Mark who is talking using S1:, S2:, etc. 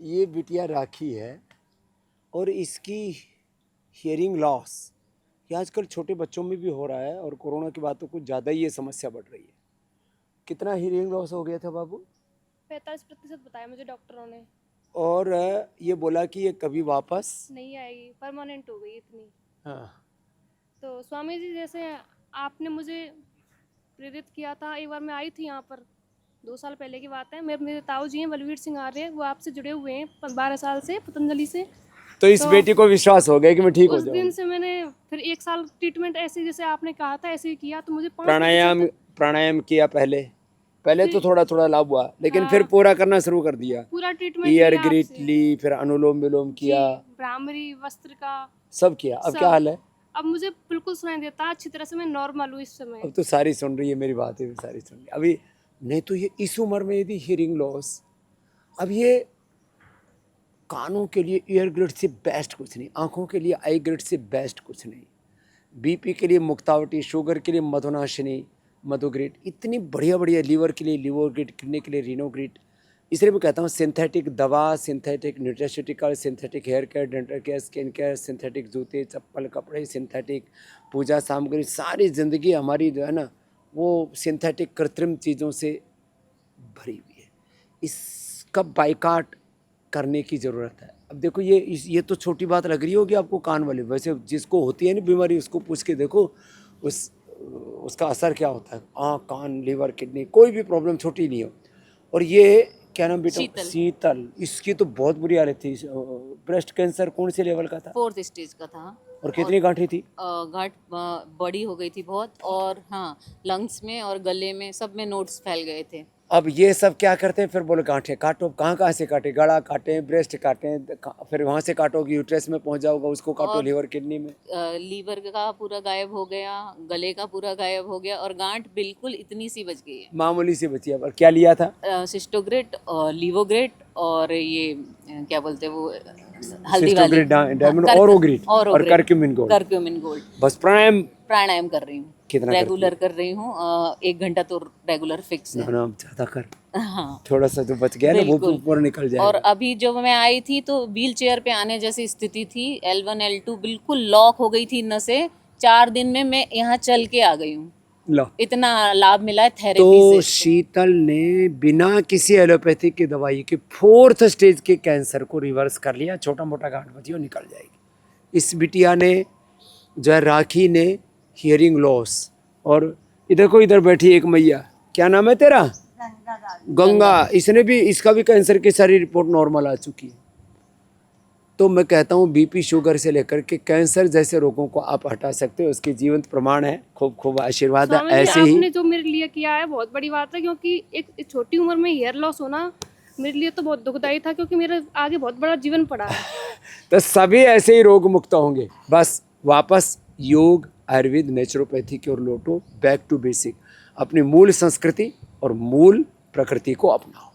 S1: ये बिटिया राखी है और इसकी हियरिंग लॉस ये आजकल छोटे बच्चों में भी हो रहा है और कोरोना के बाद तो कुछ ज़्यादा ही ये समस्या बढ़ रही है। कितना हियरिंग लॉस हो गया था बाबू?
S2: 45% बताया मुझे डॉक्टरों ने।
S1: और ये बोला कि ये कभी वापस
S2: नहीं आएगी, परमानेंट हो गई इतनी।
S1: हाँ।
S2: तो स्वामी जी जैसे आपने मुझे प्रेरित किया था, एक बार मैं आई थी यहाँ पर 2 साल पहले की बात है। मेरे ताऊ जी हैं बलवीर सिंह आर्य, वो आपसे जुड़े हुए हैं 12 साल से पतंजलि से।
S1: तो इस बेटी को विश्वास हो गया कि मैं ठीक हो
S2: उस दिन
S1: जाऊंगी।
S2: से मैंने फिर 1 साल ट्रीटमेंट ऐसे जैसे आपने कहा था ऐसे ही किया, तो मुझे 5
S1: प्राणायाम किया पहले तो थोड़ा थोड़ा लाभ हुआ, लेकिन फिर
S2: हाँ,
S1: पूरा करना शुरू कर दिया।
S2: पूरा ट्रीटमेंट
S1: ईयर
S2: लिया
S1: ग्रिट
S2: आपसे।
S1: ली, फिर अनुलोम विलोम किया,
S2: भ्रामरी वस्त्र का
S1: सब किया। अब क्या
S2: सब।
S1: हाल है?
S2: अब मुझे बिल्कुल सुनाई देता, अच्छी तरह से मैं नॉर्मल हूँ इस समय।
S1: अब तो सारी सुन रही है मेरी बातें, भी सारी सुन रही है। अभी नहीं तो ये इस उम्र में यदि हियरिंग लॉस, अब ये कानों के लिए ईयर ग्रिड से बेस्ट कुछ नहीं, आंखों के लिए आई ग्रिड से बेस्ट कुछ नहीं, बीपी के लिए मुक्तावटी, शुगर के लिए मधुनाशिनी मधुग्रिड, इतनी बढ़िया बढ़िया, लीवर के लिए लिवोग्रिड, किडनी के लिए रीनोग्रिड। इसलिए मैं कहता हूँ सिंथेटिक दवा, synthetic nutraceutical, synthetic hair care, dental care, skin care, synthetic जूते चप्पल कपड़े, सिंथेटिक पूजा सामग्री, सारी ज़िंदगी हमारी जो है ना वो सिंथेटिक कृत्रिम चीज़ों से भरी हुई है। इसका बाइकाट करने की ज़रूरत है। अब देखो ये तो छोटी बात लग रही होगी आपको कान वाली, वैसे जिसको होती है ना बीमारी उसको पूछ के देखो उसका असर क्या होता है। आँख, कान, लीवर, किडनी, कोई भी प्रॉब्लम छोटी नहीं हो। और ये क्या नाम बेटा? शीतल। इसकी तो बहुत बुरी हालत थी। ब्रेस्ट कैंसर कौन से लेवल का था?
S3: 4th स्टेज का था।
S1: और कितनी गांठें थी?
S3: गांठ बड़ी हो गई थी बहुत, और हाँ लंग्स में और गले में सब में नोड्स फैल गए थे।
S1: अब ये सब क्या करते हैं, फिर बोलो गांठें काटो। कहाँ से काटे? गला काटें, ब्रेस्ट काटें, फिर वहाँ से काटोगे यूट्रस में पहुँच जाओगा, उसको काटो लीवर किडनी में।
S3: लीवर का पूरा गायब हो गया, गले का पूरा गायब हो गया, और गांठ बिल्कुल इतनी सी बच गई है,
S1: मामूली सी बची है। और क्या लिया था?
S3: सिस्टोग्रिट और लीवोग्रिट और ये क्या बोलते हैं वो हल्दी वाली
S1: डायमंड, ओरोग्रिट और करक्यूमिन
S3: गोल्ड।
S1: बस
S3: प्राणायाम कर रही हूँ,
S1: कितना
S3: रेगुलर कर रही हूँ। 1 घंटा तो रेगुलर फिक्स है।
S1: ना ज्यादा कर।
S3: हाँ,
S1: थोड़ा सा जो बच गया ना वो ऊपर निकल जाएगा।
S3: और अभी जब मैं आई थी तो व्हील चेयर पे आने जैसी स्थिति थी। L1 L2 बिल्कुल लॉक हो गई थी नसें। 4 दिन में मैं यहाँ चल के आ गई हूँ।
S1: लो,
S3: इतना लाभ मिला है थेरेपी
S1: तो
S3: से।
S1: शीतल ने बिना किसी एलोपैथी की दवाई के 4th स्टेज के कैंसर को रिवर्स कर लिया। छोटा मोटा गांठ बची हो निकल जाएगी। इस बिटिया ने जो है, राखी ने हियरिंग लॉस, और इधर को इधर बैठी एक मैया, क्या नाम है तेरा? गंगा। इसका भी कैंसर की सारी रिपोर्ट नॉर्मल आ चुकी है। तो मैं कहता हूँ बीपी शुगर से लेकर के कैंसर जैसे रोगों को आप हटा सकते हो, उसके जीवंत प्रमाण है। खूब खूब आशीर्वाद है। ऐसे ही
S2: आपने जो मेरे लिए किया है बहुत बड़ी बात है, क्योंकि एक छोटी उम्र में हेयर लॉस होना मेरे लिए तो बहुत दुखदायी था, क्योंकि मेरे आगे बहुत बड़ा जीवन पड़ा है।
S1: तो सभी ऐसे ही रोग मुक्त होंगे। बस वापस योग, आयुर्वेद, नेचुरोपैथी की ओर लौटो। बैक टू बेसिक, अपनी मूल संस्कृति और मूल प्रकृति को अपनाओ।